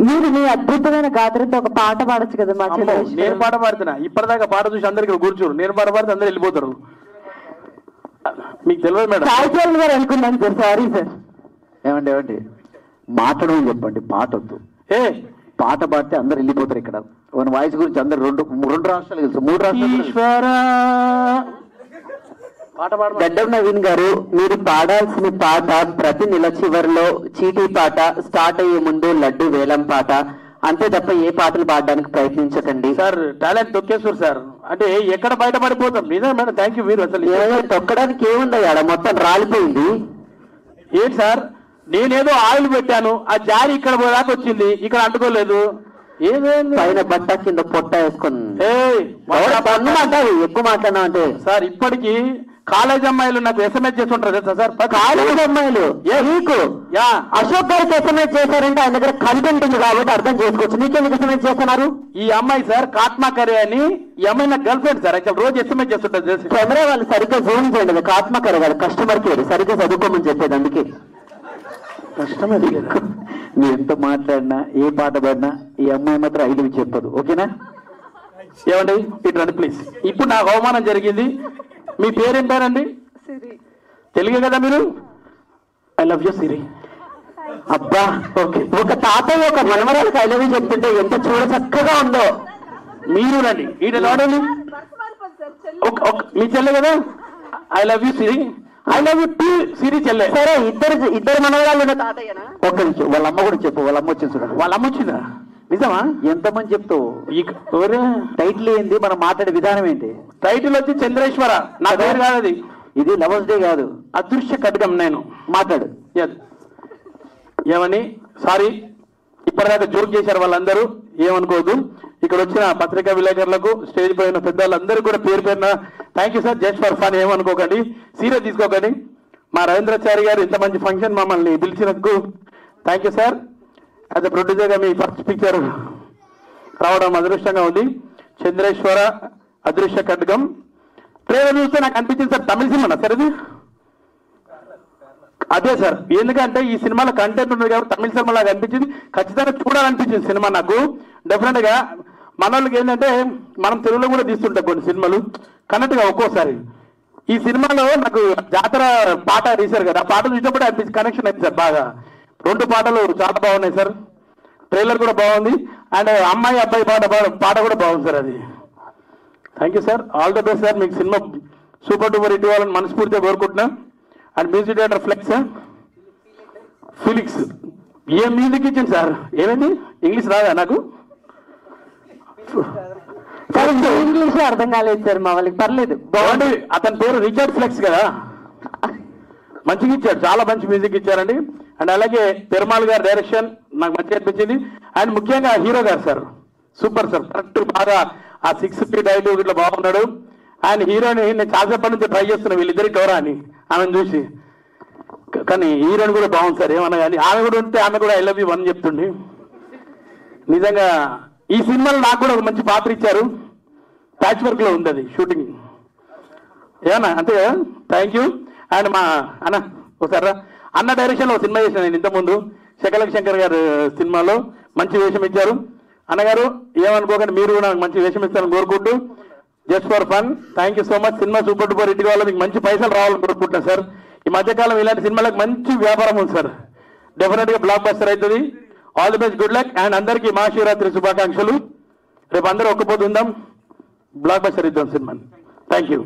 మీరు మీ అద్భుతమైన గాత్రంతో ఒక పాట పాడచ్చు కదా మా చెల్లి. నేను పాట పాడుతున్నా, ఇప్పటిదాకా పాట చూసి అందరికి కూర్చోరు, నేను పాట పాడితే అందరు వెళ్ళిపోతారు. మీకు తెలియదు మేడం. సాయిచరణ్ గారు అనుకున్నాను సార్, సారీ సార్. ఏమండి మాట్లాడమని చెప్పండి, పాట వద్దు. పాట పాడితే అందరు వెళ్ళిపోతారు. ఇక్కడ మన వాయిస్ గురించి అందరు రెండు రాష్ట్రాలు తెలుసు, 3 రాష్ట్రాలు. గడ్డం నవీన్ గారు, మీరు పాడాల్సిన పాట ప్రతి నెల చివరిలో చీటీ పాట, స్టార్ట్ అయ్యే ముందు లడ్డు వేలం పాట, అంతే తప్ప ఏ పాటలు పాడడానికి ప్రయత్నించకండి సార్. టాలెంట్ తొక్కేశ్వరు సార్, అంటే ఎక్కడ బయటపడిపోతాం. నిజం మేడం, థ్యాంక్ యూ. మీరు అసలు తొక్కడానికి ఏముంది, ఆడ మొత్తం రాలిపోయింది. ఏంటి సార్, నేనేదో ఆయిల్ పెట్టాను, ఆ జారి ఇక్కడ పోదాకా వచ్చింది, ఇక్కడ అంటుకోలేదు. ఏదేంది పైన బట్ట కింద పొట్ట వేసుకొని ఎక్కువ మాట్లాడినా అంటే సార్. ఇప్పటికీ కాలేజ్ అమ్మాయిలు నాకు ఎస్ఎంఎస్ చేస్తుంటారు తెలుసా సార్. కాలేజ్ అమ్మాయిలు మీకు అశోక్ గారికి ఎస్ఎంఎస్ చేశారంటే ఆయన దగ్గర కంటెంట్ ఉంది కాబట్టి అర్థం చేసుకోవచ్చు. నీకెందుకు ఎస్ఎంఎస్ చేస్తున్నారు? ఈ అమ్మాయి సార్ కాట్మా కరే అని, ఈ అమ్మాయి నాకు గర్ల్ ఫ్రెండ్ సార్. యాక్చువల్ రోజు ఎస్ఎంఎస్ చేస్తుంటారు. కెమెరా వాళ్ళు సరిగ్గా జూమ్ చేయండి. కాట్మా కరే వాళ్ళు కస్టమర్ కేర్ సరిగ్గా చదువుకోమని చెప్పేది. అందుకే కస్టమర్ మీరు ఎంత మాట్లాడినా ఏ పాట పాడినా ఈ అమ్మాయి మాత్రం 5 చెప్పదు. ఓకేనా? ఏమండి ఇటు రండి ప్లీజ్. ఇప్పుడు నాకు అవమానం జరిగింది. మీ పేరేం పేరండి? తెలుగే కదా మీరు? ఐ లవ్ యూ సిరి. అబ్బా ఓకే. ఒక తాతయ్య ఒక మనవరాలకు ఐ లవ్ యూ చెప్తుంటే ఎంత చూడ చక్కగా ఉందో. మీరు రండి ఇటు రాడండి. మీ చెల్లె కదా? I love you Siri. I love you too Siri చెల్లె. సరే, ఇద్దరు మనవరాలు ఉన్న తాతయ్యనా? ఒక్క నిమిషం, వాళ్ళ అమ్మ కూడా చెప్పు. వాళ్ళ అమ్మ వచ్చింది చూడండి. వాళ్ళ అమ్మ వచ్చిందా? నిజమా? ఎంతమంది చెప్తావు? టైటిల్ ఏంది, మనం మాట్లాడే విధానం ఏంటి? టైటిల్ వచ్చి చంద్రేశ్వర. నా పేరు కాదు అది. ఇది లవర్స్ డే కాదు, అదృశ్య ఖడ్గం. నేను మాట్లాడు. ఏమని సారీ, ఇప్పటిదాకా జోక్ చేశారు వాళ్ళందరూ, ఏమనుకోవద్దు. ఇక్కడ వచ్చిన పత్రికా విలేకరులకు, స్టేజ్ పైన పెద్దవాళ్ళందరూ కూడా పేరు పేరున thank you sir. Just for fun, ఏమనుకోకండి, సీరియస్ తీసుకోకండి. మా రవీంద్రాచారి గారు ఇంత మంచి ఫంక్షన్ మమ్మల్ని పిలిచినందుకు thank you sir. As a ప్రొడ్యూసర్గా మీ ఫస్ట్ పిక్చర్ రావడం అదృష్టంగా ఉంది. చంద్రేశ్వర అదృశ్య ఖడ్గం ట్రైలర్ చూస్తే నాకు అనిపించింది సార్, తమిళ సినిమా సార్ ఇది. అదే సార్, ఎందుకంటే ఈ సినిమాలో కంటెంట్ ఉంది కాబట్టి తమిళ సినిమా లాగా అనిపించింది. ఖచ్చితంగా చూడాలనిపించింది సినిమా నాకు. డెఫినెట్గా మన వాళ్ళకి ఏంటంటే మనం తెలుగులో కూడా తీస్తుంటాం కొన్ని సినిమాలు కరెక్ట్గా. ఒక్కోసారి ఈ సినిమాలో నాకు జాతర పాట తీశారు కదా, ఆ పాట చూసినప్పుడు అనిపించి కనెక్షన్ అయింది సార్ బాగా. 2 పాటలు చాలా బాగున్నాయి సార్. ట్రైలర్ కూడా బాగుంది. అండ్ అమ్మాయి అబ్బాయి పాట కూడా బాగుంది సార్. అది thank you sir. All the best sir. మీకు సినిమా సూపర్ డూపర్ హిట్ అవ్వాలని మనస్ఫూర్తిగా కోరుకుంటున్నా. అండ్ మ్యూజిక్ డైరెక్టర్ ఫ్లెక్స్ ఫిలిక్స్ ఏ మ్యూజిక్ ఇచ్చింది సార్. ఏమైంది, ఇంగ్లీష్ రాదా నాకు? ఇంగ్లీష్ అర్థం కాలేదు సార్ మా వాళ్ళకి. పర్లేదు, బాగుంది. అతని పేరు రిచర్డ్ ఫ్లెక్స్ కదా, మంచిగా ఇచ్చాడు, చాలా మంచి మ్యూజిక్ ఇచ్చారండి. అండ్ అలాగే పెరుమాళ్ గారి డైరెక్షన్ నాకు మంచిగా అనిపించింది. అండ్ ముఖ్యంగా హీరో గారు సార్ సూపర్ సార్, కరెక్ట్ బాగా ఆ 6 feet డైలాగ్ ఇట్లా బాగున్నాడు. ఆయన హీరోని నేను చాలాసేపటి నుంచి ట్రై చేస్తున్నా వీళ్ళిద్దరికి ఎవరా అని ఆమెను చూసి, కానీ హీరోని కూడా బాగుంది సార్. ఏమన్నా కానీ ఆమె కూడా ఉంటే ఆమె కూడా ఐ లవ్ యూ అని చెప్తుండే. నిజంగా ఈ సినిమాలో నాకు కూడా ఒక మంచి పాత్ర ఇచ్చారు. ప్యాచ్ వర్క్ లో ఉంది అది షూటింగ్. ఏమన్నా అంతే కదా? Thank you. అండ్ మా అన్న ఒకసారి అన్న డైరెక్షన్లో ఒక సినిమా చేశాను నేను ఇంతకుముందు, శకలక్ శంకర్ గారు సినిమాలో మంచి వేషం ఇచ్చారు. అన్నగారు ఏమనుకోకండి, మీరు కూడా మంచి వేషం ఇస్తారని కోరుకుంటూ just for fun. Thank you so much. Cinema super duper hit కావాలి, మీకు మంచి పైసలు రావాలని కోరుకుంటున్నాను సార్. ఈ మధ్యకాలం ఇలాంటి సినిమాలకు మంచి వ్యాపారం ఉంది సార్. డెఫినెట్గా బ్లాక్ బస్టర్ అవుతుంది. All the best, good luck. And అందరికీ మహాశివరాత్రి శుభాకాంక్షలు. రేపు అందరూ ఒక్కపోతుందాం, బ్లాక్ బస్టర్ ఇద్దాం సినిమాని. Thank you.